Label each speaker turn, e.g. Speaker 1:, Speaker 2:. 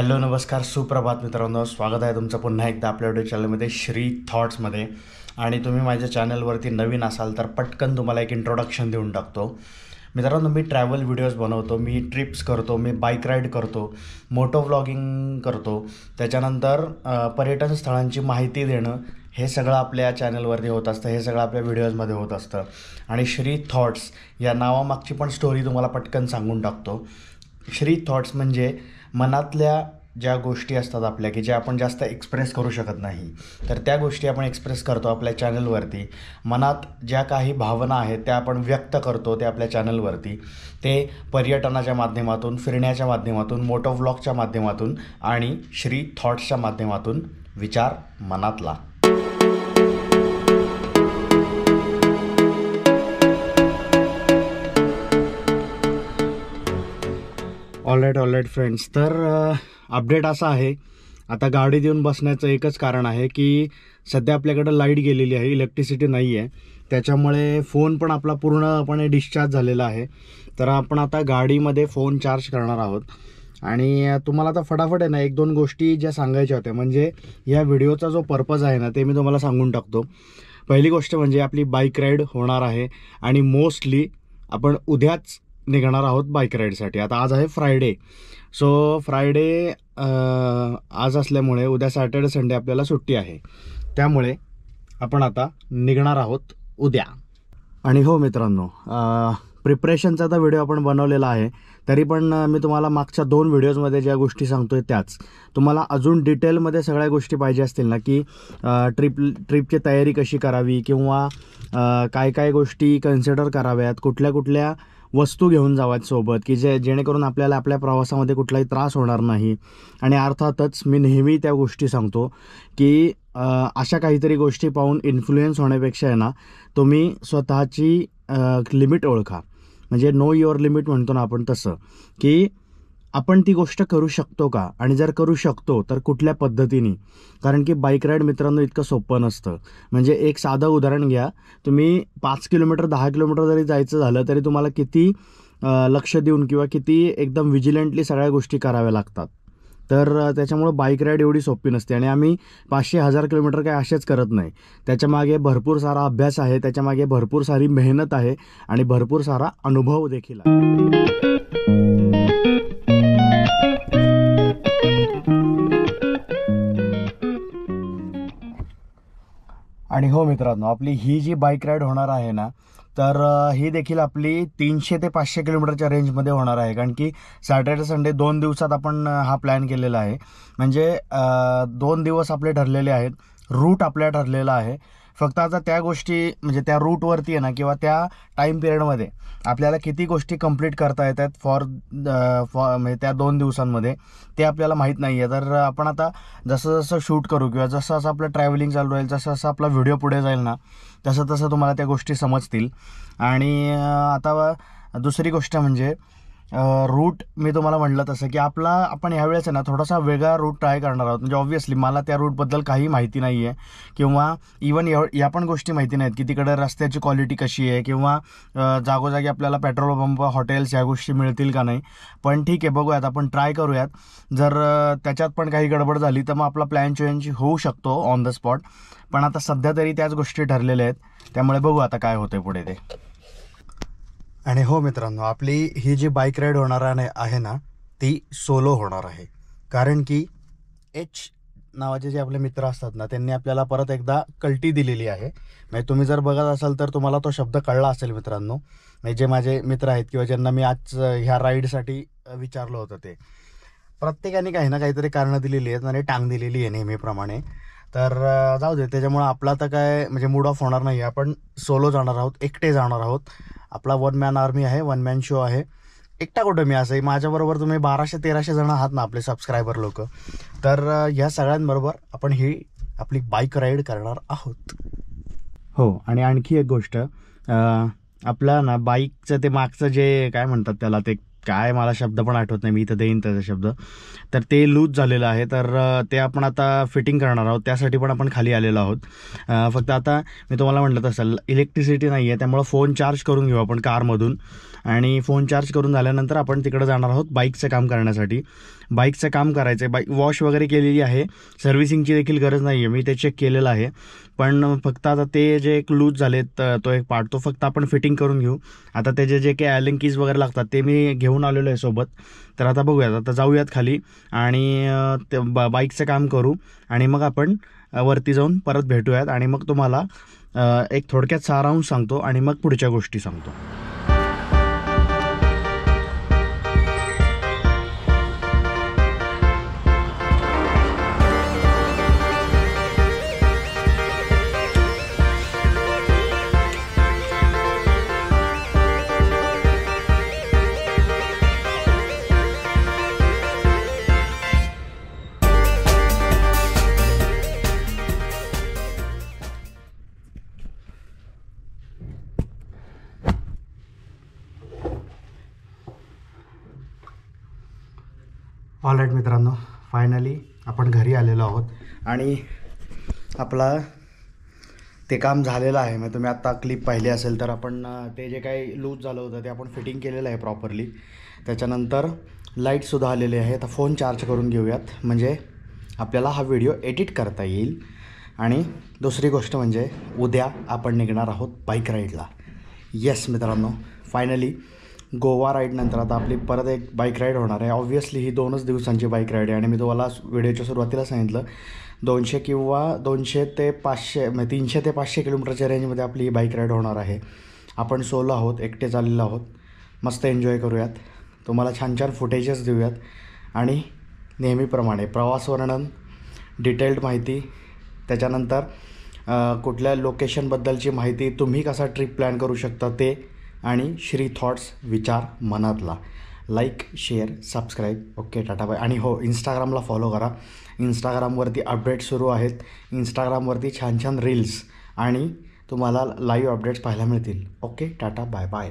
Speaker 1: Hello नमस्कार सुप्रभात मित्रांनो, स्वागत आहे तुमचं पुन्हा एकदा आपल्या व्हिडिओ चॅनलमध्ये श्री थॉट्समध्ये. आणि तुम्ही माझ्या चॅनलवरती नवीन असाल तर पटकन तुम्हाला एक इंट्रोडक्शन देऊन टाकतो. मित्रांनो, मी ट्रॅव्हल व्हिडिओज बनवतो, मी ट्रिप्स करतो, मी बाईक राईड करतो, मोटो व्लॉगिंग करतो, त्याच्यानंतर पर्यटन स्थळांची माहिती देणं, हे सगळं आपल्या चॅनलवरती होत असतं, हे सगळं आपल्या व्हिडिओजमध्ये होत असतं. आणि श्री थॉट्स या नावामागची पण स्टोरी तुम्हाला पटकन सांगून टाकतो. श्री थॉट्स म्हणजे मनातल्या ज्या गोष्टी असतात आपल्या की ज्या आपण जास्त एक्सप्रेस करू शकत नाही, तर त्या गोष्टी आपण एक्सप्रेस करतो आपल्या चॅनलवरती. मनात ज्या काही भावना आहेत त्या आपण व्यक्त करतो ते आपल्या चॅनलवरती. ते पर्यटनाच्या माध्यमातून, फिरण्याच्या माध्यमातून, मोटो व्लॉगच्या माध्यमातून आणि श्री थॉट्सच्या माध्यमातून. विचार मनातला. ऑलराईट फ्रेंड्स, तर अपडेट असा आहे, आता गाडीत येऊन बसण्याचं एकच कारण आहे की सध्या आपल्याकडं लाईट गेलेली आहे, इलेक्ट्रिसिटी नाही आहे, त्याच्यामुळे फोन पण आपला पूर्णपणे डिस्चार्ज झालेला आहे. तर आपण आता गाडीमध्ये फोन चार्ज करणार आहोत. आणि तुम्हाला आता फटाफट आहे ना एक दोन गोष्टी ज्या सांगायच्या होत्या, म्हणजे या व्हिडिओचा जो पर्पज आहे ना ते मी तुम्हाला सांगून टाकतो. पहिली गोष्ट म्हणजे आपली बाईक राईड होणार आहे आणि मोस्टली आपण उद्याच निघणार आहोत बाईक राईडसाठी. आता आज आहे फ्रायडे, सो फ्रायडे आज असल्यामुळे उद्या सॅटर्डे संडे आपल्याला सुट्टी आहे, त्यामुळे आपण आता निघणार आहोत उद्या. आणि हो मित्रांनो, प्रिपरेशनचा तर व्हिडिओ आपण बनवलेला आहे, तरी पण मी तुम्हाला मागच्या 2 व्हिडिओजमध्ये ज्या गोष्टी सांगतोय त्याच तुम्हाला अजून डिटेलमध्ये सगळ्या गोष्टी पाहिजे असतील ना, की ट्रिपची तयारी कशी करावी किंवा काय काय गोष्टी कन्सिडर कराव्यात, कुठल्या कुठल्या वस्तू घेऊन जाव्यात सोबत, की जेणेकरून आपल्याला आपल्या प्रवासामध्ये कुठलाही त्रास होणार नाही. आणि अर्थातच मी नेहमी त्या गोष्टी सांगतो की अशा काहीतरी गोष्टी पाहून इन्फ्लुएन्स होण्यापेक्षा आहे ना, तुम्ही स्वतःची लिमिट ओळखा. म्हणजे नो युअर लिमिट म्हणतो ना आपण, तसं की आपण ती गोष्ट करू शकतो का, आणि जर करू शकतो तर कुठल्या पद्धतीने. कारण की बाईक राईड मित्रांनो इतकं सोपं नसतं. म्हणजे एक साधं उदाहरण घ्या, तुम्ही 5 किलोमीटर 10 किलोमीटर जरी जायचं झालं तरी तुम्हाला किती लक्ष देऊन किंवा किती एकदम विजिलंटली सगळ्या गोष्टी कराव्या लागतात. तर त्याच्यामुळं बाईक राईड एवढी सोपी नसते. आणि आम्ही 500-1000 किलोमीटर काय असेच करत नाही, त्याच्यामागे भरपूर सारा अभ्यास आहे, त्याच्यामागे भरपूर सारी मेहनत आहे आणि भरपूर सारा अनुभव देखील आहे. आणि हो मित्रांनो, आपली ही जी बाईक राईड होणार आहे ना, तर ही देखील आपली 300 ते 500 किलोमीटरच्या रेंजमध्ये होणार आहे. कारण की सॅटर्डे संडे 2 दिवसात आपण हा प्लॅन केलेला आहे. म्हणजे 2 दिवस आपले ठरलेले आहेत, रूट आपल्या ठरलेला आहे. फक्त आता त्या गोष्टी म्हणजे त्या रूटवरती आहे ना, किंवा त्या टाईम पिरियडमध्ये आपल्याला किती गोष्टी कंप्लीट करता येतात म्हणजे त्या 2 दिवसांमध्ये, ते आपल्याला माहीत नाही आहे. तर आपण आता जसं जसं शूट करू किंवा जसं जसं आपलं ट्रॅव्हलिंग चालू राहील, जसं जसं आपला व्हिडिओ पुढे जाईल ना, तसं तसं तुम्हाला त्या गोष्टी समजतील. आणि आता दुसरी गोष्ट म्हणजे रूट मी तुम्हाला म्हटलं तसं की आपण ह्यावेळेस आहे ना थोडासा वेगळा रूट ट्राय करणार आहोत. म्हणजे ऑब्व्हियसली मला त्या रूटबद्दल काही माहिती नाही आहे, किंवा इवन या पण गोष्टी माहिती नाहीत की तिकडे रस्त्याची क्वालिटी कशी आहे, किंवा जागोजागी आपल्याला पेट्रोल पंप, हॉटेल्स ह्या गोष्टी मिळतील का नाही. पण ठीक आहे, बघूयात, आपण ट्राय करूयात. जर त्याच्यात पण काही गडबड झाली तर मग आपला प्लॅन चेंज होऊ शकतो ऑन द स्पॉट. पण आता सध्या तरी त्याच गोष्टी ठरलेल्या आहेत, त्यामुळे बघू आता काय होतंय पुढे ते. आणि हो मित्रांनो, आपली ही जी बाईक राईड होणार आहे ना, ती सोलो होणार आहे. कारण की एच नावाचे जे आपले मित्र असतात ना, त्यांनी आपल्याला परत एकदा कल्टी दिलेली आहे. म्हणजे तुम्ही जर बघत असाल तर तुम्हाला तो शब्द कळला असेल मित्रांनो. म्हणजे जे माझे मित्र आहेत किंवा ज्यांना मी आज ह्या राईडसाठी विचारलं होतं, ते प्रत्येकाने काही ना काहीतरी कारणं दिलेली आहेत आणि टांग दिलेली आहे नेहमीप्रमाणे. तर जाऊ दे, त्याच्यामुळं आपला तर काय म्हणजे मूड ऑफ होणार नाही. आपण सोलो जाणार आहोत, एकटे जाणार आहोत. आपला 1 मॅन आर्मी आहे, 1 मॅन शो आहे. एकटा कुठं मी, असंही माझ्याबरोबर तुम्ही 1200-1300 जण आहात ना आपले सबस्क्रायबर लोक. तर ह्या सगळ्यांबरोबर आपण ही आपली बाईक राईड करणार आहोत. हो, आणि आणखी एक गोष्ट, आपला ना बाईकचं ते मागचं जे काय म्हणतात त्याला, ते काय मला शब्द पण आठवत नाही, मी इथं देईन त्याचा शब्द, तर ते लूज झालेलं आहे. तर ते आपण आता फिटिंग करणार आहोत, त्यासाठी पण आपण खाली आलेलो आहोत. फक्त आता मी तुम्हाला म्हटलं तसं इलेक्ट्रिसिटी नाही आहे, त्यामुळं फोन चार्ज करून घेऊ आपण कारमधून. आणि फोन चार्ज करून झाल्यानंतर आपण तिकडे जाणार आहोत बाईकचं काम करण्यासाठी. बाईकचं काम करायचं आहे. बाईक वॉश वगैरे केलेली आहे, सर्व्हिसिंगची देखील गरज नाही आहे, मी ते चेक केलेलं आहे. पण फक्त आता ते जे एक लूज झालेत तो एक पार्ट तो फक्त आपण फिटिंग करून घेऊ. आता त्याचे जे काही ॲलिंग कीज वगैरे लागतात ते मी घेऊन आलेलो आहे सोबत. तर आता बघूयात, आता जाऊयात खाली आणि ते बाईकचं काम करू आणि मग आपण वरती जाऊन परत भेटूयात आणि मग तुम्हाला एक थोडक्यात सारांश सांगतो आणि मग पुढच्या गोष्टी सांगतो. ऑलराईट मित्रांनो, फायनली आपण घरी आलेलो आहोत आणि आपला ते काम झालेलं आहे. मग तुम्ही आत्ता क्लिप पाहिली असेल तर आपण ते जे काही लूज झालं होतं ते आपण फिटिंग केलेलं आहे प्रॉपरली. त्याच्यानंतर लाईटसुद्धा आलेले आहे. आता फोन चार्ज करून घेऊयात म्हणजे आपल्याला हा व्हिडिओ एडिट करता येईल. आणि दुसरी गोष्ट म्हणजे उद्या आपण निघणार आहोत बाईक राईडला. येस मित्रांनो, फायनली गोवा राईडनंतर आता आपली परत एक बाईक राईड होणार आहे. ऑब्व्हियसली ही 2च दिवसांची बाईक राईड आहे आणि मी तुम्हाला व्हिडिओच्या सुरुवातीला सांगितलं 200 किंवा 200 ते 500 म्हणजे 300 ते 500 किलोमीटरच्या रेंजमध्ये आपली ही बाईक राईड होणार आहे. आपण सोलो आहोत, एकटे चाललेलो आहोत. मस्त एन्जॉय करूयात, तुम्हाला छान छान फुटेजेस देऊयात आणि नेहमीप्रमाणे प्रवास वर्णन, डिटेल्ड माहिती, त्याच्यानंतर कुठल्या लोकेशनबद्दलची माहिती, तुम्ही कसा ट्रिप प्लॅन करू शकता ते, आणि श्री थॉट्स, विचार मनातला. Like, share, subscribe. Okay, tata bye. आणि हो, इंस्टाग्रामला फॉलो करा. इंस्टाग्रामवरती अपडेट सुरू आहेत. इंस्टाग्रामवरती छान छान रील्स आणि तुम्हाला लाईव्ह अपडेट्स पाहायला मिळतील. Okay, tata bye bye.